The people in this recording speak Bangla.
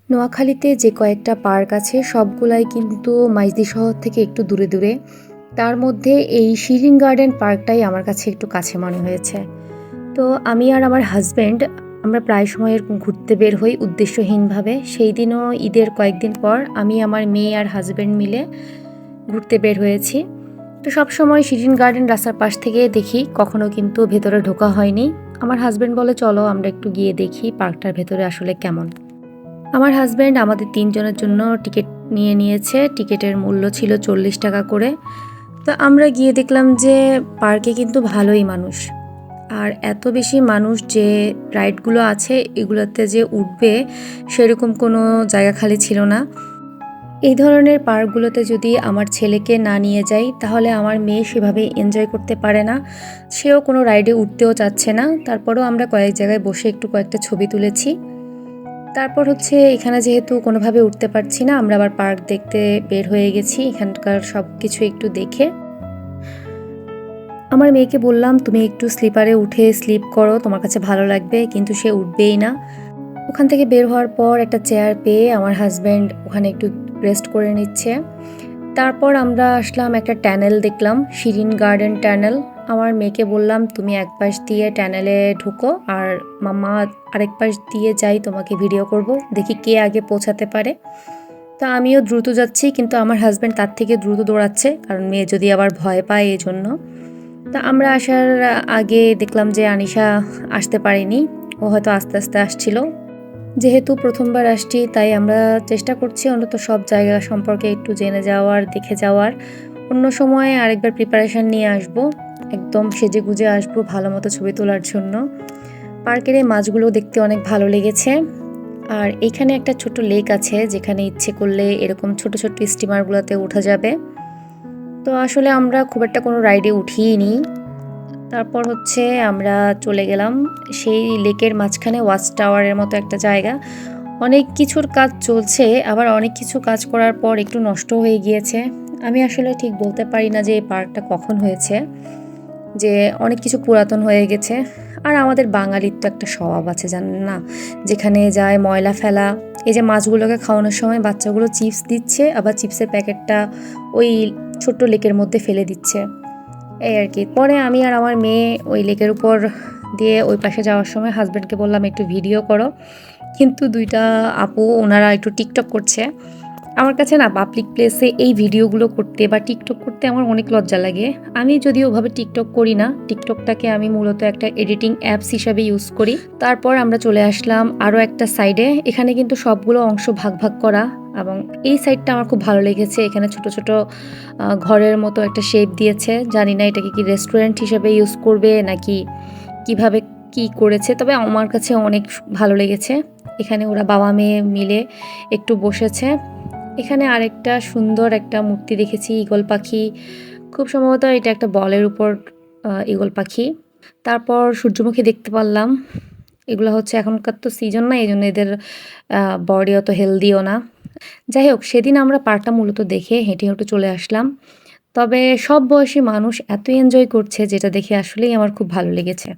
নোয়াখালীতে যে কয়েকটা পার্ক আছে সবগুলাই কিন্তু মাইজদি শহর থেকে একটু দূরে দূরে। তার মধ্যে এই শিরিন গার্ডেন পার্কটাই আমার কাছে একটু কাছে মনে হয়েছে। তো আমি আর আমার হাজব্যান্ড আমরা প্রায় সময় এরকম ঘুরতে বের হই উদ্দেশ্যহীনভাবে। সেই দিনও ঈদের কয়েকদিন পর আমি আমার মেয়ে আর হাজব্যান্ড মিলে ঘুরতে বের হয়েছি। তো সবসময় শিরিন গার্ডেন রাস্তার পাশ থেকে দেখি, কখনো কিন্তু ভেতরে ঢোকা হয়নি। আমার হাজব্যান্ড বলে চলো আমরা একটু গিয়ে দেখি পার্কটার ভেতরে আসলে কেমন। আমার হাজব্যান্ড আমাদের ৩ জনের জন্য টিকিট নিয়ে নিয়েছে। টিকিটের মূল্য ছিল ৪০ টাকা করে। তো আমরা গিয়ে দেখলাম যে পার্কে কিন্তু ভালোই মানুষ। আর এত বেশি মানুষ যে রাইডগুলো আছে এগুলোতে যে উঠবে সেরকম কোনো জায়গা খালি ছিল না। এই ধরনের পার্কগুলোতে যদি আমার ছেলেকে না নিয়ে যাই তাহলে আমার মেয়ে সেভাবে এনজয় করতে পারে না। সেও কোনো রাইডে উঠতেও চাচ্ছে না। তারপরেও আমরা কয়েক জায়গায় বসে একটু কয়েকটা ছবি তুলেছি। তারপর হচ্ছে এখানে যেহেতু কোনোভাবে উঠতে পারছি না, আমরা আবার পার্ক দেখতে বের হয়ে গেছি এখানকার সব কিছু একটু দেখে। আমার মেয়েকে বললাম তুমি একটু স্লিপারে উঠে স্লিপ করো, তোমার কাছে ভালো লাগবে, কিন্তু সে উঠবেই না। ওখান থেকে বের হওয়ার পর একটা চেয়ার পেয়ে আমার হাজব্যান্ড ওখানে একটু রেস্ট করে নিচ্ছে। তারপর আমরা আসলাম একটা টানেল দেখলাম, শিরিন গার্ডেন টানেল। আমার মেয়েকে বললাম তুমি এক পাশ দিয়ে টানেলে ঢুকো আর মাম্মা আরেক পাশ দিয়ে যাই, তোমাকে ভিডিও করব, দেখি কে আগে পৌঁছাতে পারে। তা আমিও দ্রুত যাচ্ছি, কিন্তু আমার হাজব্যান্ড তার থেকে দ্রুত দৌড়াচ্ছে, কারণ মেয়ে যদি আবার ভয় পায় এই জন্য। তা আমরা আসার আগে দেখলাম যে আনিশা আসতে পারেনি, ও হয়তো আস্তে আস্তে আসছিল। যেহেতু প্রথমবার আসছি তাই আমরা চেষ্টা করছি অন্তত সব জায়গা সম্পর্কে একটু জেনে যাওয়ার, দেখে যাওয়ার। অন্য সময় আরেকবার প্রিপারেশান নিয়ে আসব, একদম সেজে গুজে আসবো ভালো মতো ছবি তোলার জন্য। পার্কের এই মাছগুলো দেখতে অনেক ভালো লেগেছে। আর এইখানে একটা ছোট লেক আছে যেখানে ইচ্ছে করলে এরকম ছোট ছোট স্টিমারগুলোতে ওঠা যাবে। তো আসলে আমরা খুব একটা কোনো রাইডে উঠিনি। তারপর হচ্ছে আমরা চলে গেলাম সেই লেকের মাঝখানে ওয়াচ টাওয়ারের মতো একটা জায়গা। অনেক কিছুর কাজ চলছে, আবার অনেক কিছু কাজ করার পর একটু নষ্ট হয়ে গিয়েছে। আমি আসলে ঠিক বলতে পারি না যে এই পার্কটা কখন হয়েছে, যে অনেক কিছু পুরাতন হয়ে গেছে। আর আমাদের বাঙালির তো একটা স্বভাব আছে জানেন না, যেখানে যায় ময়লা ফেলা। এই যে মাছগুলোকে খাওয়ানোর সময় বাচ্চাগুলো চিপস দিচ্ছে, আবার চিপসের প্যাকেটটা ওই ছোট্ট লেকের মধ্যে ফেলে দিচ্ছে, এই আর কি। পরে আমি আর আমার মেয়ে ওই লেকের উপর দিয়ে ওই পাশে যাওয়ার সময় হাজব্যান্ডকে বললাম একটু ভিডিও করো, কিন্তু দুইটা আপু ওনারা একটু টিকটক করছে। আমার কাছে না পাবলিক প্লেসে এই ভিডিওগুলো করতে বা টিকটক করতে আমার অনেক লজ্জা লাগে। আমি যদিও ওভাবে টিকটক করি না, টিকটকটাকে আমি মূলত একটা এডিটিং অ্যাপস হিসাবে ইউজ করি। তারপর আমরা চলে আসলাম আরও একটা সাইডে, এখানে কিন্তু সবগুলো অংশ ভাগ ভাগ করা, এবং এই সাইডটা আমার খুব ভালো লেগেছে। এখানে ছোট ছোট ঘরের মতো একটা শেপ দিয়েছে, জানি না এটাকে কি রেস্টুরেন্ট হিসেবে ইউজ করবে নাকি কিভাবে কি করেছে, তবে আমার কাছে অনেক ভালো লেগেছে। এখানে ওরা বাবা মেয়ে মিলে একটু বসেছে। এখানে আরেকটা সুন্দর একটা মূর্তি দেখেছি, ঈগল পাখি, খুব সম্ভবত এটা একটা বলের উপর ঈগল পাখি। তারপর সূর্যমুখী দেখতে পারলাম। এগুলো হচ্ছে এখনকার তো সিজন না, এই জন্য এদের বডি অত হেলদিও না। যাই হোক, সেদিন আমরা পার্কটা মূলত দেখে হেঁটে হেঁটে চলে আসলাম। তবে সব বয়সী মানুষ এত এনজয় করছে যেটা দেখে আসলেই আমার খুব ভালো লেগেছে।